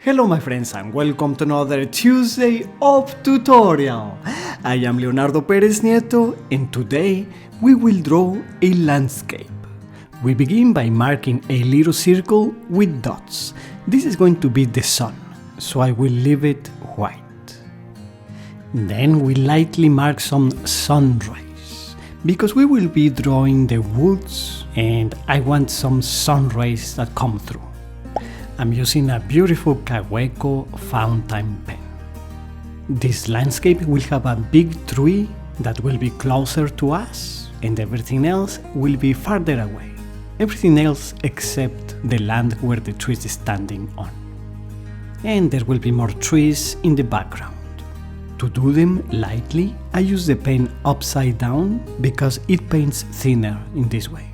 Hello my friends and welcome to another Tuesday of tutorial. I am Leonardo Perez Nieto and today we will draw a landscape. We begin by marking a little circle with dots. This is going to be the sun, so I will leave it white. Then we lightly mark some sun rays, because we will be drawing the woods and I want some sun rays that come through. I'm using a beautiful Kaweco fountain pen. This landscape will have a big tree that will be closer to us and everything else will be farther away. Everything else except the land where the tree is standing on. And there will be more trees in the background. To do them lightly, I use the pen upside down because it paints thinner in this way.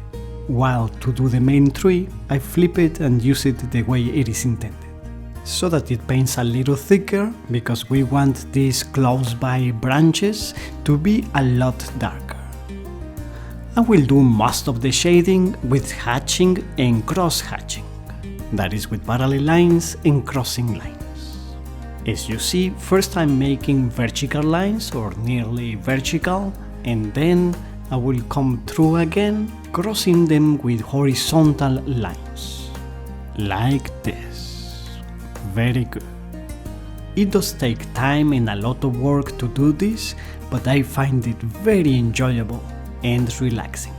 While to do the main tree, I flip it and use it the way it is intended, so that it paints a little thicker because we want these close by branches to be a lot darker. I will do most of the shading with hatching and cross hatching, that is with parallel lines and crossing lines. As you see, first I'm making vertical lines or nearly vertical, and then I will come through again, crossing them with horizontal lines, like this. Very good. It does take time and a lot of work to do this, but I find it very enjoyable and relaxing.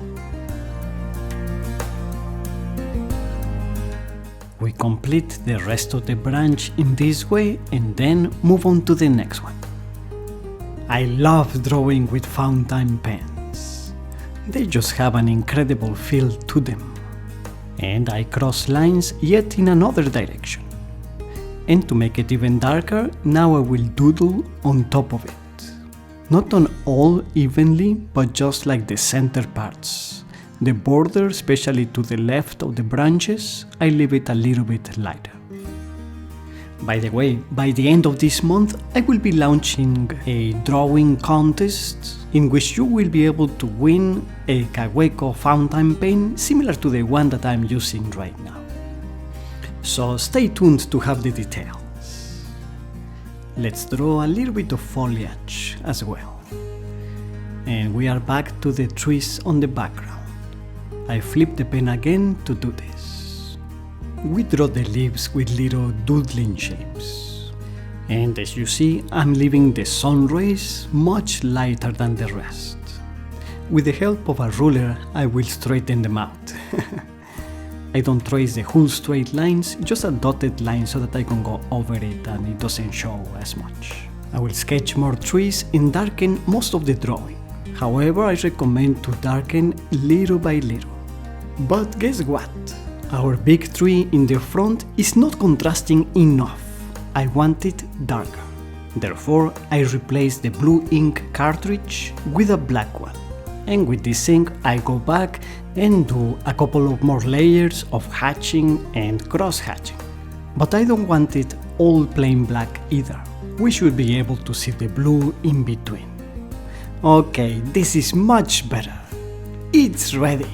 We complete the rest of the branch in this way and then move on to the next one. I love drawing with fountain pens. They just have an incredible feel to them. And I cross lines yet in another direction. And to make it even darker, now I will doodle on top of it. Not on all evenly, but just like the center parts. The border, especially to the left of the branches, I leave it a little bit lighter. By the way, by the end of this month, I will be launching a drawing contest in which you will be able to win a Kaweco fountain pen similar to the one that I'm using right now. So stay tuned to have the details. Let's draw a little bit of foliage as well. And we are back to the trees on the background. I flip the pen again to do this. We draw the leaves with little doodling shapes. And as you see, I'm leaving the sun rays much lighter than the rest. With the help of a ruler, I will straighten them out. I don't trace the whole straight lines, just a dotted line so that I can go over it and it doesn't show as much. I will sketch more trees and darken most of the drawing. However, I recommend to darken little by little. But guess what? Our big tree in the front is not contrasting enough. I want it darker. Therefore, I replace the blue ink cartridge with a black one. And with this ink, I go back and do a couple of more layers of hatching and cross hatching. But I don't want it all plain black either. We should be able to see the blue in between. Okay, this is much better. It's ready.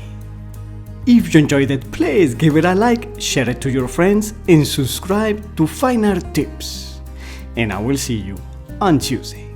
If you enjoyed it, please give it a like, share it to your friends, and subscribe to Fine Art Tips. And I will see you on Tuesday.